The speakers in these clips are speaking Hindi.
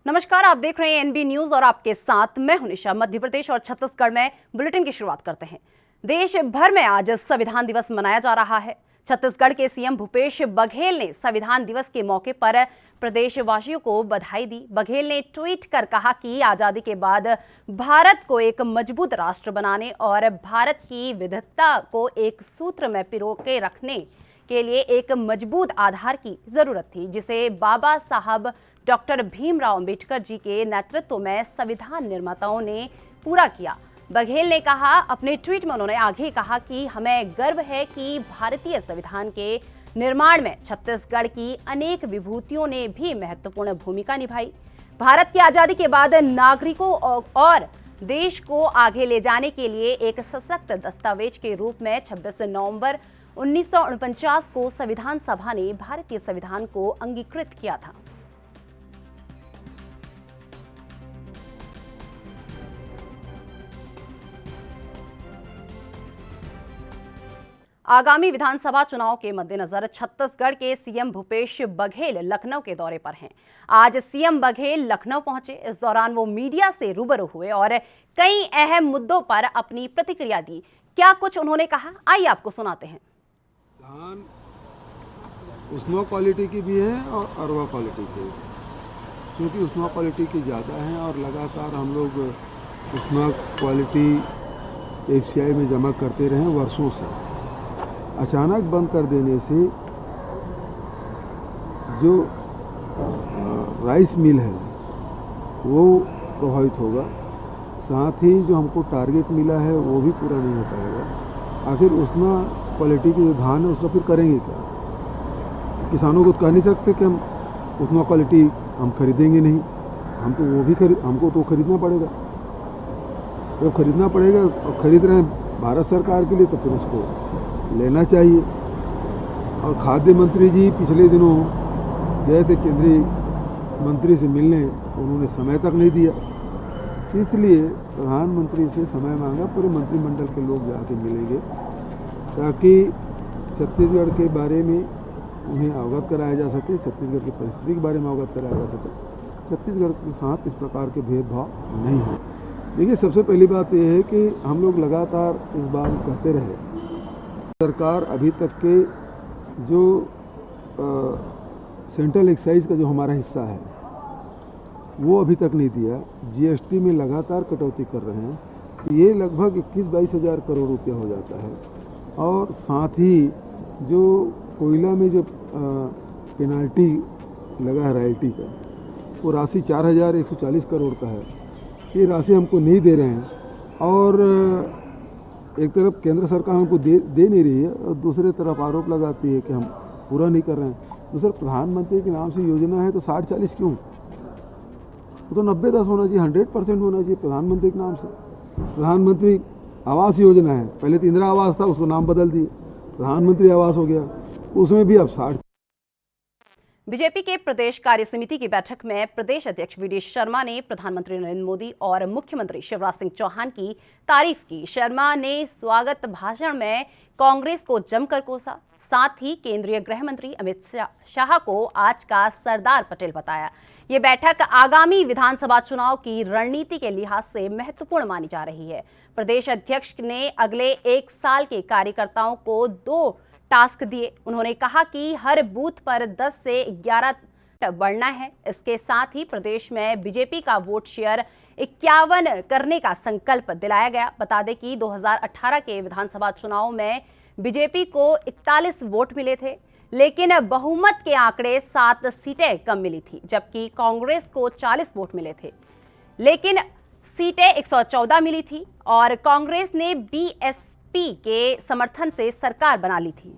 नमस्कार, आप देख रहे हैं एनबी न्यूज और आपके साथ मैं हूं निशा। मध्य प्रदेश और छत्तीसगढ़ में बुलेटिन की शुरुआत करते हैं। देश भर में आज संविधान दिवस मनाया जा रहा है। छत्तीसगढ़ के सीएम भूपेश बघेल ने संविधान दिवस के मौके पर प्रदेशवासियों को बधाई दी। बघेल ने ट्वीट कर कहा कि आजादी के बाद भारत को एक मजबूत राष्ट्र बनाने और भारत की विविधता को एक सूत्र में पिरोके रखने के लिए एक मजबूत आधार की जरूरत थी, जिसे बाबा साहब डॉक्टर भीमराव अंबेडकर जी के नेतृत्व में संविधान निर्माताओं ने पूरा किया। बघेल ने कहा, अपने ट्वीट में उन्होंने आगे कहा कि हमें गर्व है कि भारतीय संविधान के निर्माण में छत्तीसगढ़ की अनेक विभूतियों ने भी महत्वपूर्ण भूमिका निभाई। भारत की आजादी के बाद नागरिकों और देश को आगे ले जाने के लिए एक सशक्त दस्तावेज के रूप में 26 नवंबर 1949 को संविधान सभा ने भारतीय संविधान को अंगीकृत किया था। आगामी विधानसभा चुनाव के मद्देनजर छत्तीसगढ़ के सीएम भूपेश बघेल लखनऊ के दौरे पर हैं। आज सीएम बघेल लखनऊ पहुंचे। इस दौरान वो मीडिया से रूबरू हुए और कई अहम मुद्दों पर अपनी प्रतिक्रिया दी। क्या कुछ उन्होंने कहा, आइए आपको सुनाते हैं। धान उस्मा क्वालिटी की भी है और अरवा क्वालिटी की, क्योंकि उस्मा क्वालिटी की ज़्यादा है और लगातार हम लोग उस्मा क्वालिटी एफसीआई में जमा करते रहे वर्षों से। अचानक बंद कर देने से जो राइस मिल है वो प्रभावित होगा, साथ ही जो हमको टारगेट मिला है वो भी पूरा नहीं हो पाएगा। आखिर उस्मा क्वालिटी की जो धान है उसका फिर करेंगे क्या? किसानों को कह नहीं सकते कि हम उतना क्वालिटी हम खरीदेंगे नहीं, हम तो वो भी हमको तो खरीदना पड़ेगा। जब खरीदना पड़ेगा और खरीद रहे हैं भारत सरकार के लिए तो फिर उसको लेना चाहिए। और खाद्य मंत्री जी पिछले दिनों गए थे केंद्रीय मंत्री से मिलने, उन्होंने समय तक नहीं दिया, इसलिए प्रधानमंत्री से समय मांगा। पूरे मंत्रिमंडल के लोग जाके मिलेंगे ताकि छत्तीसगढ़ के बारे में उन्हें अवगत कराया जा सके, छत्तीसगढ़ की परिस्थिति के बारे में अवगत कराया जा सके। छत्तीसगढ़ के साथ इस प्रकार के भेदभाव नहीं है। देखिए, सबसे पहली बात यह है कि हम लोग लगातार इस बात कहते रहे, सरकार अभी तक के जो सेंट्रल एक्साइज का जो हमारा हिस्सा है वो अभी तक नहीं दिया। जीएसटी में लगातार कटौती कर रहे हैं, ये लगभग 21-22 हज़ार करोड़ रुपया हो जाता है। और साथ ही जो कोयला में जो पेनाल्टी लगा है रॉयल्टी का, वो राशि 4,140 करोड़ का है। ये राशि हमको नहीं दे रहे हैं और एक तरफ केंद्र सरकार हमको दे नहीं रही है और दूसरी तरफ आरोप लगाती है कि हम पूरा नहीं कर रहे हैं। दूसरा, प्रधानमंत्री के नाम से योजना है तो 60-40 क्यों? वो तो 90-10 होना चाहिए, 100% होना चाहिए प्रधानमंत्री के नाम से। प्रधानमंत्री आवास योजना है, पहले तो इंदिरा आवास था, उसको नाम बदल दिए, प्रधानमंत्री आवास हो गया, उसमें भी अब 60। बीजेपी के प्रदेश कार्य समिति की बैठक में प्रदेश अध्यक्ष वी डी शर्मा ने प्रधानमंत्री नरेंद्र मोदी और मुख्यमंत्री शिवराज सिंह चौहान की तारीफ की। शर्मा ने स्वागत भाषण में कांग्रेस को जमकर कोसा, साथ ही केंद्रीय गृह मंत्री अमित शाह को आज का सरदार पटेल बताया। ये बैठक आगामी विधानसभा चुनाव की रणनीति के लिहाज से महत्वपूर्ण मानी जा रही है। प्रदेश अध्यक्ष ने अगले 1 साल के कार्यकर्ताओं को 2 टास्क दिए। उन्होंने कहा कि हर बूथ पर 10 से 11 बढ़ना है। इसके साथ ही प्रदेश में बीजेपी का वोट शेयर 51 करने का संकल्प दिलाया गया। बता दें कि 2018 के विधानसभा चुनाव में बीजेपी को 41 वोट मिले थे, लेकिन बहुमत के आंकड़े 7 सीटें कम मिली थी, जबकि कांग्रेस को 40 वोट मिले थे, लेकिन सीटें 114 मिली थी और कांग्रेस ने बीएसपी के समर्थन से सरकार बना ली थी।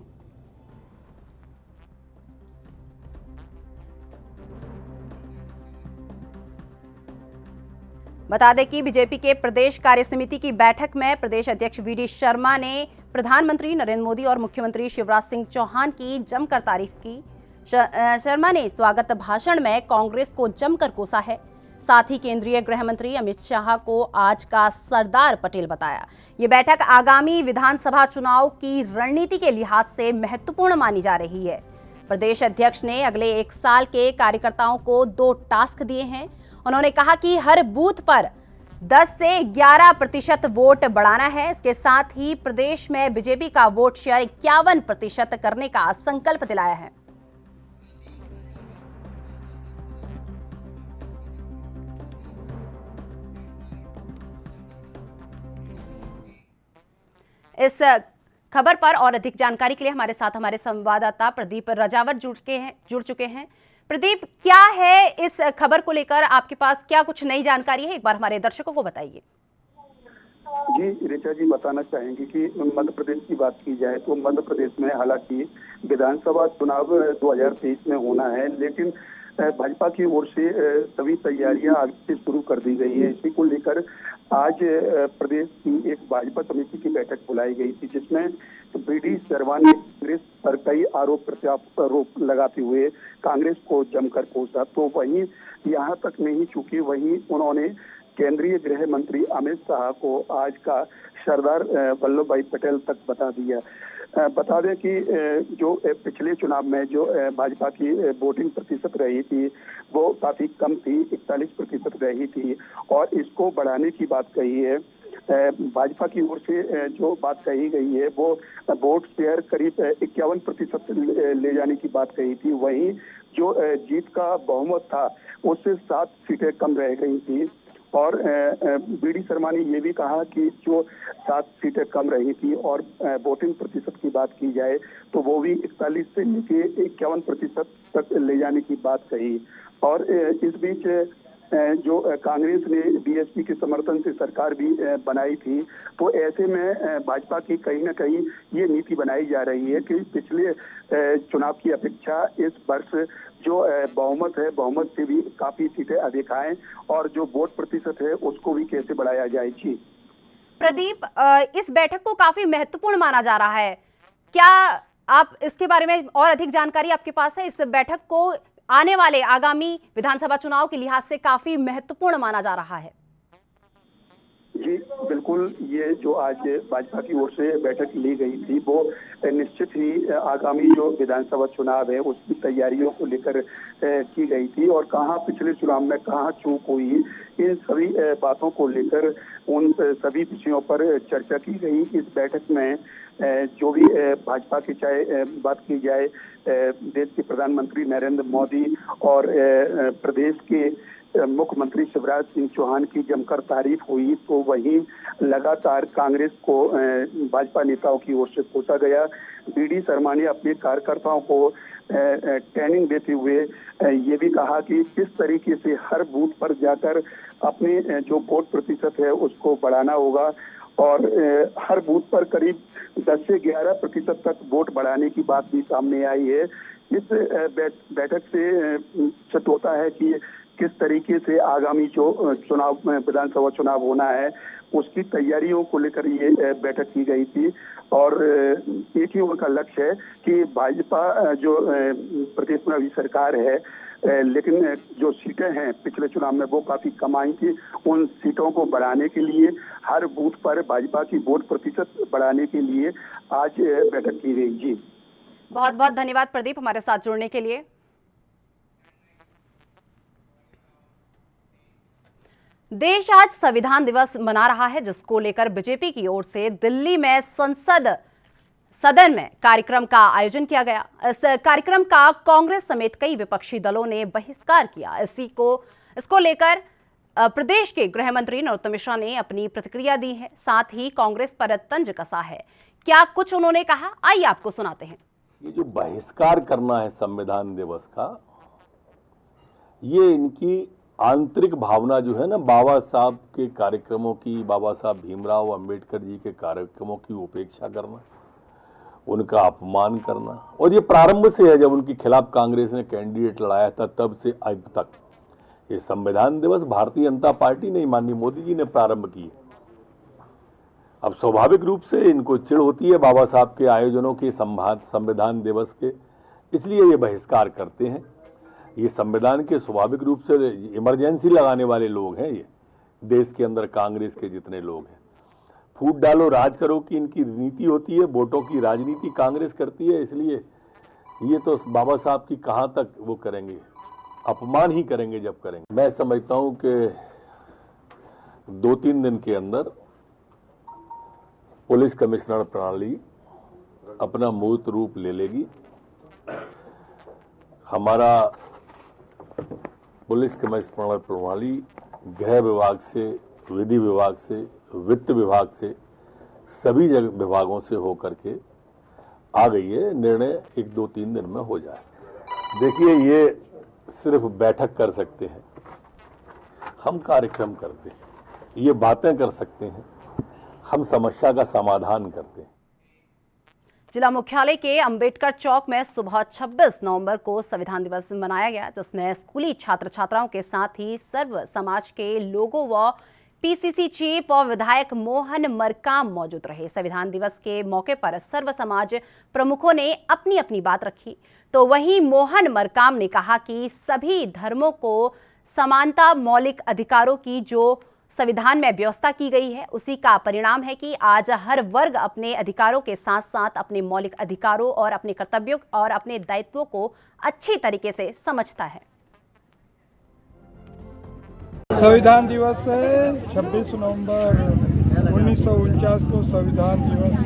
बता दें कि बीजेपी के प्रदेश कार्य समिति की बैठक में प्रदेश अध्यक्ष वी डी शर्मा ने प्रधानमंत्री नरेंद्र मोदी और मुख्यमंत्री शिवराज सिंह चौहान की जमकर तारीफ की। शर्मा ने स्वागत भाषण में कांग्रेस को जमकर कोसा है, साथ ही केंद्रीय गृह मंत्री अमित शाह को आज का सरदार पटेल बताया। ये बैठक आगामी विधानसभा चुनाव की रणनीति के लिहाज से महत्वपूर्ण मानी जा रही है। प्रदेश अध्यक्ष ने अगले 1 साल के कार्यकर्ताओं को 2 टास्क दिए हैं। उन्होंने कहा कि हर बूथ पर 10 से 11% वोट बढ़ाना है। इसके साथ ही प्रदेश में बीजेपी का वोट शेयर 51% करने का संकल्प दिलाया है। इस खबर पर और अधिक जानकारी के लिए हमारे साथ हमारे संवाददाता प्रदीप रजावत जुड़ चुके हैं। प्रदीप, क्या है इस खबर को लेकर आपके पास, क्या कुछ नई जानकारी है, एक बार हमारे दर्शकों को बताइए। जी ऋचा जी, बताना चाहेंगे कि मध्य प्रदेश की बात की जाए तो मध्य प्रदेश में हालांकि विधानसभा चुनाव 2023 में होना है, लेकिन भाजपा की ओर से सभी तैयारियां आज से शुरू कर दी गई है। इसी को लेकर आज प्रदेश की एक भाजपा समिति की बैठक बुलाई गई थी, जिसमें BD शर्मा ने कांग्रेस पर कई आरोप प्रत्यारोप लगाते हुए कांग्रेस को जमकर कोसा। तो वहीं यहाँ तक नहीं चुकी, वहीं उन्होंने केंद्रीय गृह मंत्री अमित शाह को आज का सरदार वल्लभ भाई पटेल तक बता दिया। बता दें कि जो पिछले चुनाव में जो भाजपा की वोटिंग प्रतिशत रही थी वो काफी कम थी, 41% रही थी, और इसको बढ़ाने की बात कही है। भाजपा की ओर से जो बात कही गई है वो वोट शेयर करीब 51% ले जाने की बात कही थी। वहीं जो जीत का बहुमत था उससे 7 सीटें कम रह गई थी, और BD शर्मा ने ये भी कहा कि जो 7 सीटें कम रही थी और वोटिंग प्रतिशत की बात की जाए तो वो भी 41 से लेके 51% तक ले जाने की बात कही। और इस बीच जो कांग्रेस ने BSP के समर्थन से सरकार भी बनाई थी, तो ऐसे में भाजपा की कहीं ना कहीं ये नीति बनाई जा रही है कि पिछले चुनाव की अपेक्षा इस वर्ष जो बहुमत है, बहुमत से भी काफी सीटें अधिक आए और जो वोट प्रतिशत है उसको भी कैसे बढ़ाया जाए। जी प्रदीप, इस बैठक को काफी महत्वपूर्ण माना जा रहा है, क्या आप इसके बारे में और अधिक जानकारी आपके पास है? इस बैठक को आने वाले आगामी विधानसभा चुनाव के लिहाज से काफी महत्वपूर्ण माना जा रहा है। जी बिल्कुल, ये जो आज भाजपा की ओर से बैठक ली गई थी वो निश्चित ही आगामी जो विधानसभा चुनाव है उसकी तैयारियों को लेकर की गई थी, और कहाँ पिछले चुनाव में कहाँ चूक हुई, इन सभी बातों को लेकर उन सभी विषयों पर चर्चा की गई। इस बैठक में जो भी भाजपा की चाहे बात की जाए देश के प्रधानमंत्री नरेंद्र मोदी और प्रदेश के मुख्यमंत्री शिवराज सिंह चौहान की जमकर तारीफ हुई, तो वहीं लगातार कांग्रेस को भाजपा नेताओं की ओर से कोसा गया। BD शर्मा ने अपने कार्यकर्ताओं को ट्रेनिंग देते हुए ये भी कहा कि किस तरीके से हर बूथ पर जाकर अपने जो वोट प्रतिशत है उसको बढ़ाना होगा, और हर बूथ पर करीब 10 से 11% तक वोट बढ़ाने की बात भी सामने आई है। इस बैठक से सिद्ध होता है कि किस तरीके से आगामी जो चुनाव विधानसभा चुनाव होना है उसकी तैयारियों को लेकर ये बैठक की गई थी, और एक ही उनका लक्ष्य है कि भाजपा जो प्रदेश में अभी सरकार है, लेकिन जो सीटें हैं पिछले चुनाव में वो काफी कम आई थी, उन सीटों को बढ़ाने के लिए हर बूथ पर भाजपा की वोट प्रतिशत बढ़ाने के लिए आज बैठक की गई। जी बहुत बहुत धन्यवाद प्रदीप हमारे साथ जुड़ने के लिए। देश आज संविधान दिवस मना रहा है, जिसको लेकर बीजेपी की ओर से दिल्ली में सदन में कार्यक्रम का आयोजन किया गया। इस कार्यक्रम का कांग्रेस समेत कई विपक्षी दलों ने बहिष्कार किया। इसको लेकर प्रदेश के गृह मंत्री नरोत्तम मिश्रा ने अपनी प्रतिक्रिया दी है, साथ ही कांग्रेस पर तंज कसा है। क्या कुछ उन्होंने कहा, आइए आपको सुनाते हैं। ये जो बहिष्कार करना है संविधान दिवस का, ये इनकी आंतरिक भावना जो है ना, बाबा साहब के कार्यक्रमों की, बाबा साहब भीमराव अंबेडकर जी के कार्यक्रमों की उपेक्षा करना, उनका अपमान करना, और ये प्रारंभ से है, जब उनके खिलाफ कांग्रेस ने कैंडिडेट लड़ाया था तब से अब तक। ये संविधान दिवस भारतीय जनता पार्टी ने, माननीय मोदी जी ने प्रारंभ की। अब स्वाभाविक रूप से इनको चिढ़ होती है बाबा साहब के आयोजनों के, संविधान दिवस के, इसलिए ये बहिष्कार करते हैं। ये संविधान के स्वाभाविक रूप से इमरजेंसी लगाने वाले लोग हैं, ये देश के अंदर कांग्रेस के जितने लोग हैं। फूट डालो राज करो की इनकी नीति होती है, वोटों की राजनीति कांग्रेस करती है, इसलिए ये तो बाबा साहब की कहाँ तक वो करेंगे, अपमान ही करेंगे जब करेंगे। मैं समझता हूं कि 2-3 दिन के अंदर पुलिस कमिश्नर प्रणाली अपना मूर्त रूप ले लेगी। हमारा पुलिस कमिश्नर प्रणाली गृह विभाग से, विधि विभाग से, वित्त विभाग से, सभी विभागों से होकर के आ गई है। निर्णय 1-2-3 दिन में हो जाए। देखिए, ये सिर्फ बैठक कर सकते हैं, हम कार्यक्रम करते हैं, ये बातें कर सकते हैं, हम समस्या का समाधान करते हैं। जिला मुख्यालय के अंबेडकर चौक में सुबह 26 नवंबर को संविधान दिवस मनाया गया, जिसमें स्कूली छात्र छात्राओं के साथ ही सर्व समाज के लोगों व पीसीसी चीफ और विधायक मोहन मरकाम मौजूद रहे। संविधान दिवस के मौके पर सर्व समाज प्रमुखों ने अपनी अपनी बात रखी, तो वहीं मोहन मरकाम ने कहा कि सभी धर्मों को समानता, मौलिक अधिकारों की जो संविधान में व्यवस्था की गई है, उसी का परिणाम है कि आज हर वर्ग अपने अधिकारों के साथ साथ अपने मौलिक अधिकारों और अपने कर्तव्यों और अपने दायित्वों को अच्छी तरीके से समझता है। संविधान दिवस है 26 नवंबर 1949 को संविधान दिवस,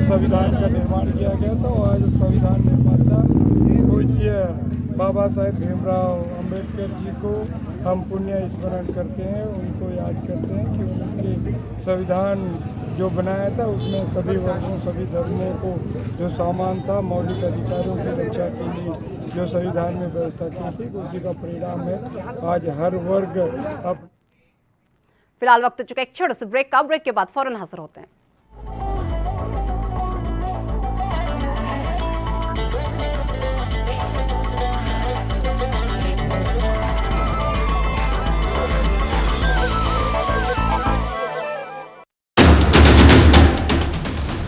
संविधान का निर्माण किया गया था। और आज संविधान निर्माता पूज्य बाबा साहेब भीमराव अंबेडकर जी को हम पुण्य स्मरण करते हैं, उनको याद करते हैं कि उनके संविधान जो बनाया था उसमें सभी वर्गों, सभी धर्मों को जो समानता, मौलिक अधिकारों की रक्षा के लिए जो संविधान में व्यवस्था की थी, उसी का परिणाम है आज हर वर्ग अब। फिलहाल वक्त चुका एक छोटे से ब्रेक का। ब्रेक के बाद फौरन हाजिर होते हैं।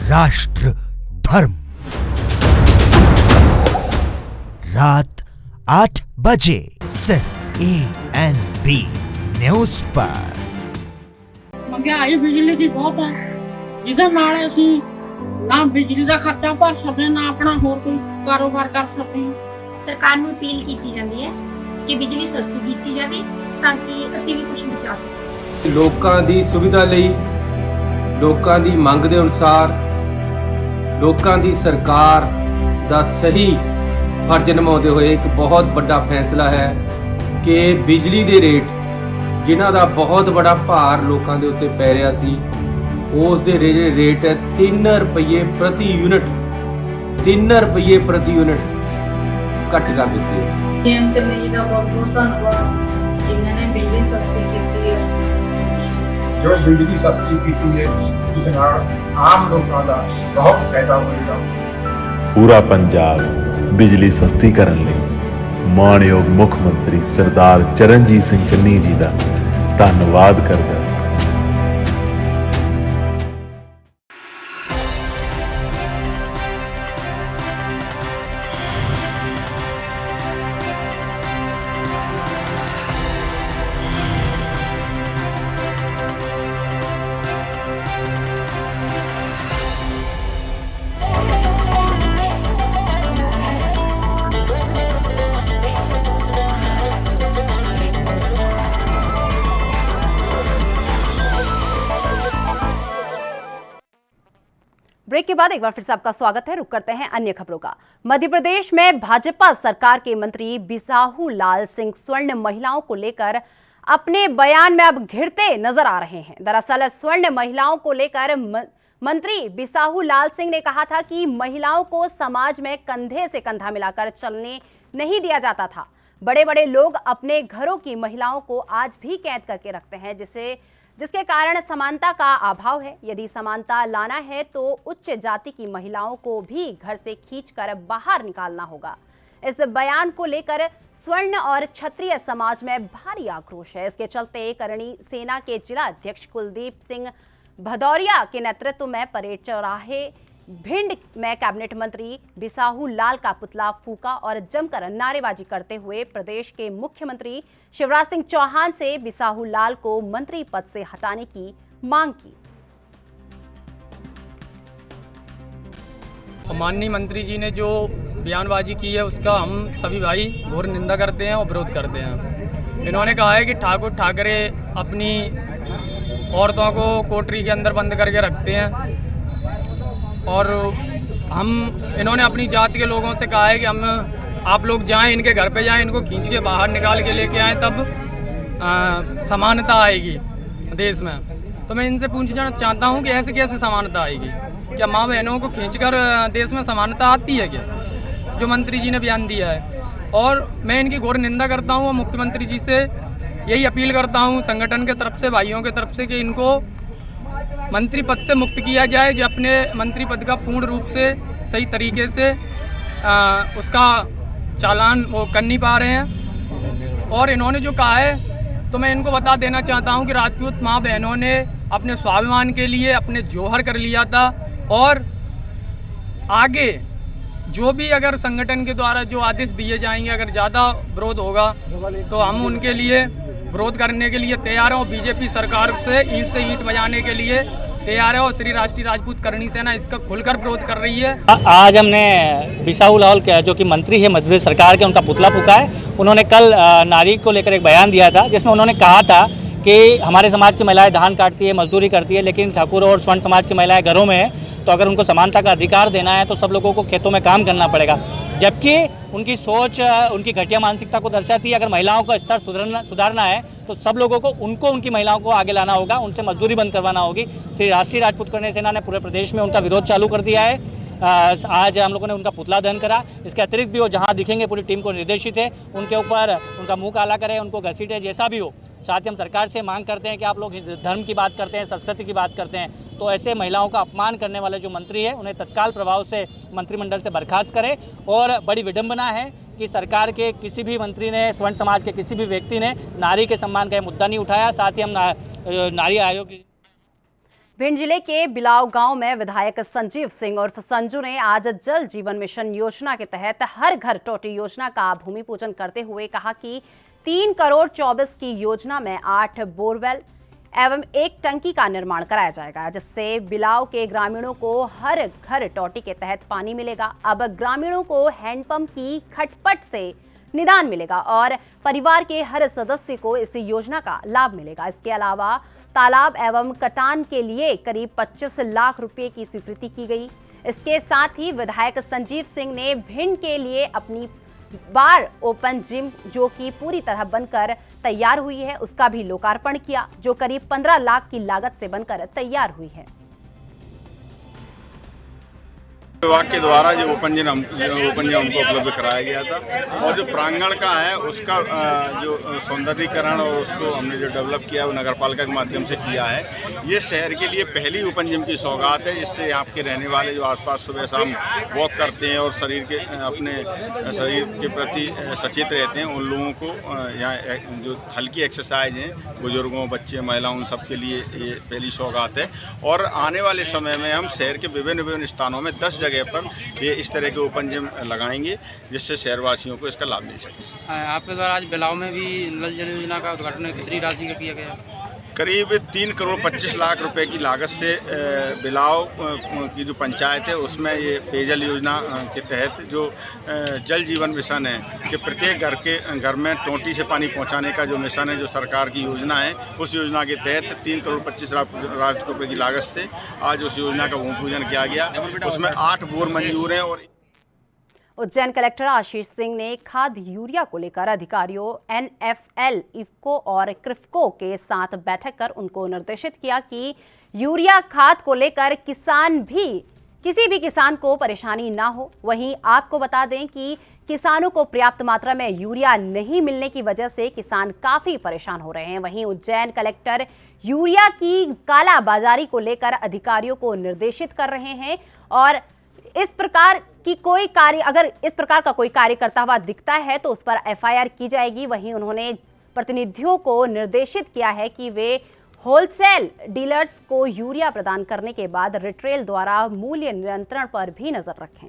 राष्ट्र धर्म रात 8 बजे सिर्फ ANB न्यूज पर। महंगाई बिजली की बहुत है, जिधर नाले असी ना बिजली का खर्चा भर सकते, ना अपना होर कोई कारोबार कर सकते। सरकार ਨੂੰ अपील की ਜਾਂਦੀ ਹੈ कि बिजली सस्ती ਕੀਤੀ ਜਾਵੇ ਤਾਂ ਕਿ ਅਸੀਂ ਵੀ ਕੁਝ ਬਚਾ ਸਕੀਏ। ਲੋਕਾਂ ਦੀ ਸੁਵਿਧਾ ਲਈ, ਲੋਕਾਂ ਦੀ ਮੰਗ ਦੇ ਅਨੁਸਾਰ, ਲੋਕਾਂ ਦੀ ਸਰਕਾਰ ਦਾ ਸਹੀ ਫਰਜ਼ ਨਿਭਾਉਂਦੇ ਹੋਏ ਇੱਕ ਬਹੁਤ ਵੱਡਾ ਫੈਸਲਾ ਹੈ ਕਿ ਬਿਜਲੀ ਦੇ ਰੇਟ ਜਿਨ੍ਹਾਂ ਦਾ ਬਹੁਤ ਬੜਾ ਭਾਰ ਲੋਕਾਂ ਦੇ ਉੱਤੇ ਪੈ ਰਿਹਾ ਸੀ, ਉਸ ਦੇ ਰੇਟ ਹੈ 3 ਰੁਪਏ ਪ੍ਰਤੀ ਯੂਨਿਟ, 3 ਰੁਪਏ ਪ੍ਰਤੀ ਯੂਨਿਟ ਘੱਟ ਕਰ ਦਿੱਤੇ ਹੈ। ਪੀਐਮ ਚੰਨੀ ਜੀ ਦਾ ਬਹੁਤ ਬਹੁਤ ਧੰਨਵਾਦ ਜਿਨ੍ਹਾਂ ਨੇ ਬਿਜਲੀ ਸਸਤੀ ਕੀਤੀ ਹੈ। ਜੋ ਬਿਜਲੀ ਸਸਤੀ ਕੀਤੀ ਹੈ, ਇਸ ਨਾਲ ਆਮ ਲੋਕਾਂ ਦਾ ਬਹੁਤ ਫਾਇਦਾ ਹੋਵੇਗਾ। ਪੂਰਾ ਪੰਜਾਬ ਬਿਜਲੀ ਸਸਤੀ ਕਰਨ ਲਈ ਮਾਣਯੋਗ ਮੁੱਖ ਮੰਤਰੀ ਸਰਦਾਰ ਚਰਨਜੀਤ ਸਿੰਘ ਚੰਨੀ ਜੀ ਦਾ ਧੰਨਵਾਦ ਕਰਦਾ। ब्रेक के बाद एक बार फिर से आपका स्वागत है। रुक करते हैं अन्य खबरों का। मध्य प्रदेश में भाजपा सरकार के मंत्री बिसाहू लाल सिंह स्वर्ण महिलाओं को लेकर अपने बयान में अब घिरते नजर आ रहे हैं। दरअसल स्वर्ण महिलाओं को लेकर मंत्री बिसाहू लाल सिंह ने कहा था कि महिलाओं को समाज में कंधे से कंधा मिलाकर चलने नहीं दिया जाता था। बड़े बड़े लोग अपने घरों की महिलाओं को आज भी कैद करके रखते हैं, जिसके कारण समानता का अभाव है। यदि समानता लाना है तो उच्च जाति की महिलाओं को भी घर से खींचकर बाहर निकालना होगा। इस बयान को लेकर स्वर्ण और क्षत्रिय समाज में भारी आक्रोश है। इसके चलते करणी सेना के जिला अध्यक्ष कुलदीप सिंह भदौरिया के नेतृत्व में परेड चौराहे भिंड में कैबिनेट मंत्री बिसाहू लाल का पुतला फूका और जमकर नारेबाजी करते हुए प्रदेश के मुख्यमंत्री शिवराज सिंह चौहान से बिसाहू लाल को मंत्री पद से हटाने की मांग की। माननीय मंत्री जी ने जो बयानबाजी की है उसका हम सभी भाई घोर निंदा करते हैं और विरोध करते हैं। इन्होंने कहा है कि ठाकुर ठाकरे अपनी औरतों को कोठरी के अंदर बंद करके रखते हैं और इन्होंने अपनी जाति के लोगों से कहा है कि आप लोग जाएं, इनके घर पे जाएं, इनको खींच के बाहर निकाल के लेके आएँ, तब समानता आएगी देश में। तो मैं इनसे पूछना चाहता हूं कि ऐसे कैसे समानता आएगी? क्या माँ बहनों को खींचकर देश में समानता आती है क्या, जो मंत्री जी ने बयान दिया है? और मैं इनकी घोर निंदा करता हूं और मुख्यमंत्री जी से यही अपील करता हूं संगठन के तरफ से, भाइयों के तरफ से, कि इनको मंत्री पद से मुक्त किया जाए, जो अपने मंत्री पद का पूर्ण रूप से सही तरीके से उसका चालान वो कर नहीं पा रहे हैं। और इन्होंने जो कहा है, तो मैं इनको बता देना चाहता हूं कि राजपूत माँ बहनों ने अपने स्वाभिमान के लिए अपने जोहर कर लिया था, और आगे जो भी अगर संगठन के द्वारा जो आदेश दिए जाएंगे, अगर ज़्यादा विरोध होगा तो हम उनके लिए विरोध करने के लिए तैयार हैं। और बीजेपी सरकार से ईंट बजाने के लिए तैयार है, और श्री राष्ट्रीय राजपूत करणी सेना इसका खुलकर विरोध कर रही है। आज हमने बिसाहू लाहौल जो कि मंत्री है मध्य प्रदेश सरकार के, उनका पुतला फूंका है। उन्होंने कल नारी को लेकर एक बयान दिया था, जिसमें उन्होंने कहा था कि हमारे समाज की महिलाएं धान काटती है, मजदूरी करती है, लेकिन ठाकुर और स्वर्ण समाज की महिलाएं घरों में है, तो अगर उनको समानता का अधिकार देना है तो सब लोगों को खेतों में काम करना पड़ेगा। जबकि उनकी सोच उनकी घटिया मानसिकता को दर्शाती है। अगर महिलाओं का स्तर सुधारना है तो सब लोगों को उनकी महिलाओं को आगे लाना होगा, उनसे मजदूरी बंद करवाना होगी। श्री राष्ट्रीय राजपूत करणी सेना ने पूरे प्रदेश में उनका विरोध चालू कर दिया है। आज हम लोगों ने उनका पुतला दहन करा। इसके अतिरिक्त भी वो जहाँ दिखेंगे पूरी टीम को निर्देशित है उनके ऊपर उनका मुंह काला करें, उनको घसीटे, जैसा भी हो। साथ ही हम सरकार से मांग करते हैं कि आप लोग धर्म की बात करते हैं, संस्कृति की बात करते हैं, तो ऐसे महिलाओं का अपमान करने वाले जो मंत्री है उन्हें तत्काल प्रभाव से मंत्रिमंडल से बर्खास्त करें। और बड़ी विडंबना है कि सरकार के किसी भी मंत्री ने, स्वर्ण समाज के किसी भी व्यक्ति ने नारी के सम्मान का मुद्दा नहीं उठाया। साथ ही हम नारी आयोग की भिंड जिले के बिलाव गांव में विधायक संजीव सिंह उर्फ संजू ने आज जल जीवन मिशन योजना के तहत हर घर टोटी योजना का भूमि पूजन करते हुए कहा कि 3 करोड़ 24 की योजना में 8 बोरवेल एवं 1 टंकी का निर्माण कराया जाएगा, जिससे बिलाव के ग्रामीणों को हर घर टोटी के तहत पानी मिलेगा। अब ग्रामीणों को हैंडपंप की खटपट से निदान मिलेगा और परिवार के हर सदस्य को इस योजना का लाभ मिलेगा। इसके अलावा तालाब एवं कटान के लिए करीब 25 लाख रुपए की स्वीकृति की गई। इसके साथ ही विधायक संजीव सिंह ने भिंड के लिए अपनी बार ओपन जिम, जो कि पूरी तरह बनकर तैयार हुई है, उसका भी लोकार्पण किया, जो करीब 15 लाख की लागत से बनकर तैयार हुई है। विभाग के द्वारा जो ओपन जिम हमको उपलब्ध कराया गया था, और जो प्रांगण का है उसका जो सौंदर्यीकरण और उसको हमने जो डेवलप किया वो नगर पालिका के माध्यम से किया है। ये शहर के लिए पहली ओपन जिम की सौगात है, जिससे यहाँ के रहने वाले जो आसपास सुबह शाम वॉक करते हैं और अपने शरीर के प्रति सचेत रहते हैं, उन लोगों को यहाँ जो हल्की एक्सरसाइज हैं, बुजुर्गों, बच्चे, महिलाओं, उन सब के लिए ये पहली सौगात है। और आने वाले समय में हम शहर के विभिन्न स्थानों में 10 जगह पर ये इस तरह के ओपन जिम लगाएंगे, जिससे शहरवासियों को इसका लाभ मिल सके। आपके द्वारा आज बिलाव में भी नल जल योजना का उद्घाटन कितनी राशि का किया गया? करीब 3 करोड़ 25 लाख रुपए की लागत से बिलाव की जो पंचायत है उसमें ये पेयजल योजना के तहत जो जल जीवन मिशन है कि प्रत्येक घर में टोंटी से पानी पहुंचाने का जो मिशन है, जो सरकार की योजना है, उस योजना के तहत 3 करोड़ 25 लाख रुपए की लागत से आज उस योजना का भूमि पूजन किया गया। उसमें 8 बोर मंजूर हैं। और उज्जैन कलेक्टर आशीष सिंह ने खाद यूरिया को लेकर अधिकारियों NFL, इफ्को और क्रिफ्को के साथ बैठक कर उनको निर्देशित किया कि यूरिया खाद को लेकर किसी भी किसान को परेशानी ना हो। वहीं आपको बता दें कि किसानों को पर्याप्त मात्रा में यूरिया नहीं मिलने की वजह से किसान काफी परेशान हो रहे हैं। वहीं उज्जैन कलेक्टर यूरिया की कालाबाजारी को लेकर अधिकारियों को निर्देशित कर रहे हैं, और इस प्रकार का कोई कार्य करता हुआ दिखता है तो उस पर FIR की जाएगी। वहीं उन्होंने प्रतिनिधियों को निर्देशित किया है कि वे होलसेल डीलर्स को यूरिया प्रदान करने के बाद रिटेल द्वारा मूल्य नियंत्रण पर भी नजर रखें।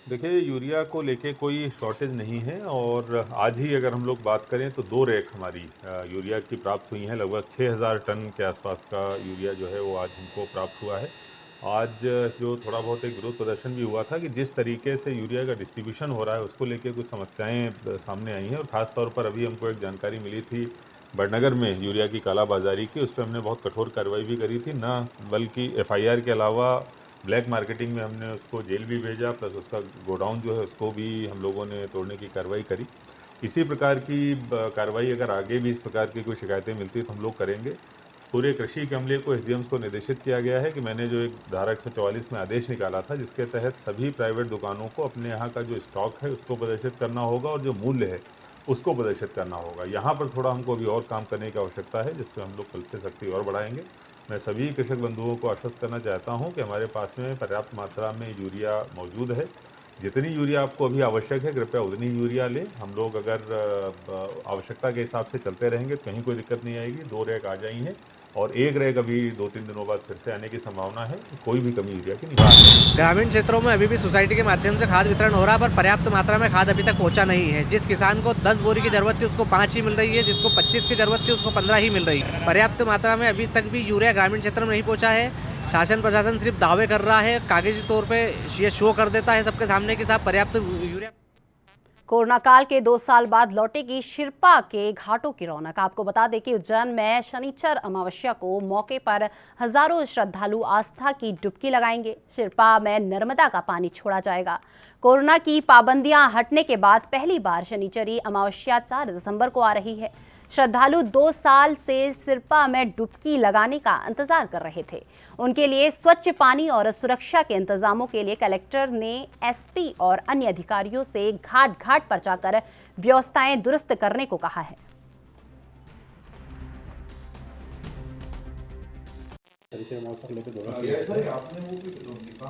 देखिए, यूरिया को लेके कोई शॉर्टेज नहीं है और आज ही अगर हम लोग बात करें तो 2 रैक हमारी यूरिया की प्राप्त हुई हैं। लगभग 6000 टन के आसपास का यूरिया जो है वो आज हमको प्राप्त हुआ है। आज जो थोड़ा बहुत एक विरोध प्रदर्शन भी हुआ था कि जिस तरीके से यूरिया का डिस्ट्रीब्यूशन हो रहा है उसको लेके कुछ समस्याएं सामने आई हैं और ख़ास तौर पर अभी हमको एक जानकारी मिली थी बड़नगर में यूरिया की कालाबाजारी की। उस पर हमने बहुत कठोर कार्रवाई भी करी थी, ना बल्कि FIR के अलावा ब्लैक मार्केटिंग में हमने उसको जेल भी भेजा, प्लस उसका गोडाउन जो है उसको भी हम लोगों ने तोड़ने की कार्रवाई करी। इसी प्रकार की कार्रवाई अगर आगे भी इस प्रकार की कोई शिकायतें मिलती तो हम लोग करेंगे। पूरे कृषि के अमले को SDMs को निर्देशित किया गया है कि मैंने जो एक धारा 144 में आदेश निकाला था जिसके तहत सभी प्राइवेट दुकानों को अपने यहाँ का जो स्टॉक है उसको प्रदर्शित करना होगा और जो मूल्य है उसको प्रदर्शित करना होगा। यहाँ पर थोड़ा हमको अभी और काम करने की आवश्यकता है, जिसमें हम लोग कल से सख्ती और बढ़ाएंगे। मैं सभी कृषक बंधुओं को आश्वस्त करना चाहता हूं कि हमारे पास में पर्याप्त मात्रा में यूरिया मौजूद है। जितनी यूरिया आपको अभी आवश्यक है कृपया उतनी यूरिया लें। हम लोग अगर आवश्यकता के हिसाब से चलते रहेंगे तो कहीं कोई दिक्कत नहीं आएगी। 2 रैक आ जाई हैं और 1 रैक अभी 2-3 दिनों बाद फिर से आने की संभावना है। कोई भी कमी यूरिया की नहीं है। ग्रामीण क्षेत्रों में अभी भी सोसाइटी के माध्यम से खाद वितरण हो रहा है, पर पर्याप्त मात्रा में खाद अभी तक पहुंचा नहीं है। जिस किसान को 10 बोरी की जरूरत थी उसको 5 ही मिल रही है, जिसको 25 की जरूरत थी उसको 15 ही मिल रही है। पर्याप्त मात्रा में अभी तक भी यूरिया ग्रामीण क्षेत्र में नहीं पहुँचा है। शासन प्रशासन सिर्फ दावे कर रहा है, कागजी तौर पे ये शो कर देता है सबके सामने कि साहब पर्याप्त यूरिया। कोरोना काल के 2 साल बाद लौटेगी शिरपा के घाटों की रौनक। आपको बता दें कि उज्जैन में शनिचर अमावस्या को मौके पर हजारों श्रद्धालु आस्था की डुबकी लगाएंगे। शिरपा में नर्मदा का पानी छोड़ा जाएगा। कोरोना की पाबंदियां हटने के बाद पहली बार शनिचरी अमावस्या 4 दिसंबर को आ रही है। श्रद्धालु 2 साल से सिरपा में डुबकी लगाने का इंतजार कर रहे थे। उनके लिए स्वच्छ पानी और सुरक्षा के इंतजामों के लिए कलेक्टर ने SP और अन्य अधिकारियों से घाट घाट पर जाकर व्यवस्थाएं दुरुस्त करने को कहा है।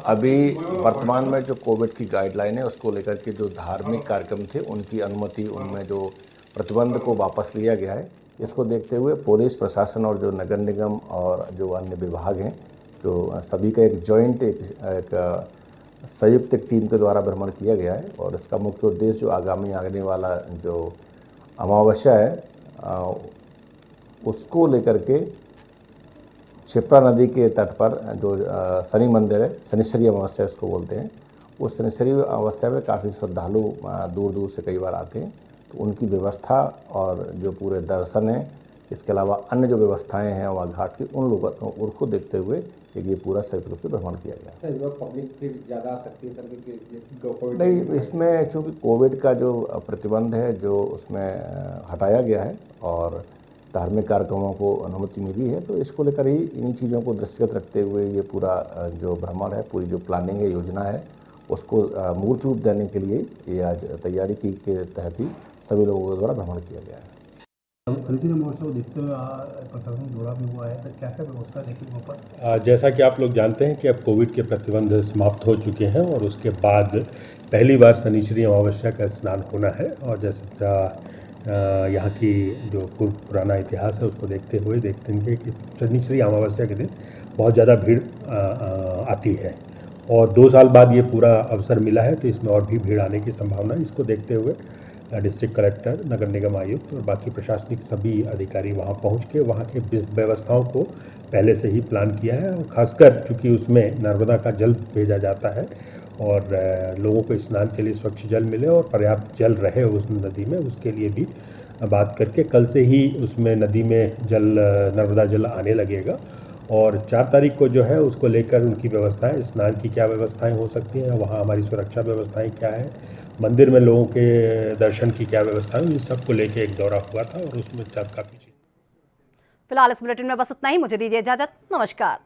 अभी वर्तमान में जो कोविड की गाइडलाइन है उसको लेकर के जो धार्मिक कार्यक्रम थे उनकी अनुमति, उनमें जो प्रतिबंध को वापस लिया गया है। इसको देखते हुए पुलिस प्रशासन और जो नगर निगम और जो अन्य विभाग हैं, जो सभी का एक जॉइंट एक संयुक्त टीम के द्वारा भ्रमण किया गया है। और इसका मुख्य उद्देश्य जो आगामी आने वाला जो अमावस्या है उसको लेकर के क्षिप्रा नदी के तट पर जो शनि मंदिर है, शनिश्चरी अमावस्या इसको बोलते हैं, उस शनिश्चरी अमावस्या में काफ़ी श्रद्धालु दूर दूर से कई बार आते हैं। तो उनकी व्यवस्था और जो पूरे दर्शन है, इसके अलावा अन्य जो व्यवस्थाएं हैं वहाँ घाट की, उन लोगों को देखते हुए ये पूरा संयुक्त रूप से भ्रमण किया गया। पब्लिक फिर ज़्यादा आ सकती है नहीं, इसमें चूँकि कोविड का जो प्रतिबंध है जो उसमें हटाया गया है और धार्मिक कार्यक्रमों को अनुमति मिली है, तो इसको लेकर ही इन्हीं चीज़ों को दृष्टिगत रखते हुए ये पूरा जो भ्रमण है, पूरी जो प्लानिंग है, योजना है, उसको मूर्त रूप देने के लिए ये आज तैयारी की के तहत ही सभी लोगों के द्वारा भ्रमण किया गया है। शनिचरी अमावस्या को देखते हुए प्रशासन जुड़ा भी हुआ है, तो क्या क्या व्यवस्था देखी वहाँ पर? जैसा कि आप लोग जानते हैं कि अब कोविड के प्रतिबंध समाप्त हो चुके हैं और उसके बाद पहली बार शनिचरी अमावस्या का स्नान होना है। और जैसे यहाँ की जो पुराना इतिहास है उसको देखते हैं कि शनिचरी अमावस्या के दिन बहुत ज़्यादा भीड़ आती है और 2 साल बाद ये पूरा अवसर मिला है, तो इसमें और भी भीड़ आने की संभावना है। इसको देखते हुए डिस्ट्रिक्ट कलेक्टर, नगर निगम आयुक्त और बाकी प्रशासनिक सभी अधिकारी वहाँ पहुँच के वहाँ के व्यवस्थाओं को पहले से ही प्लान किया है। और ख़ासकर चूँकि उसमें नर्मदा का जल भेजा जाता है और लोगों को स्नान के लिए स्वच्छ जल मिले और पर्याप्त जल रहे उस नदी में, उसके लिए भी बात करके कल से ही उसमें नदी में नर्मदा जल आने लगेगा। और 4 तारीख को जो है उसको लेकर उनकी व्यवस्थाएं, स्नान की क्या व्यवस्थाएं हो सकती हैं, वहाँ हमारी सुरक्षा व्यवस्थाएं क्या है, मंदिर में लोगों के दर्शन की क्या व्यवस्था है, इन सबको लेके एक दौरा हुआ था और उसमें काफ़ी। फिलहाल इस बुलेटिन में बस इतना ही। मुझे दीजिए इजाजत। नमस्कार।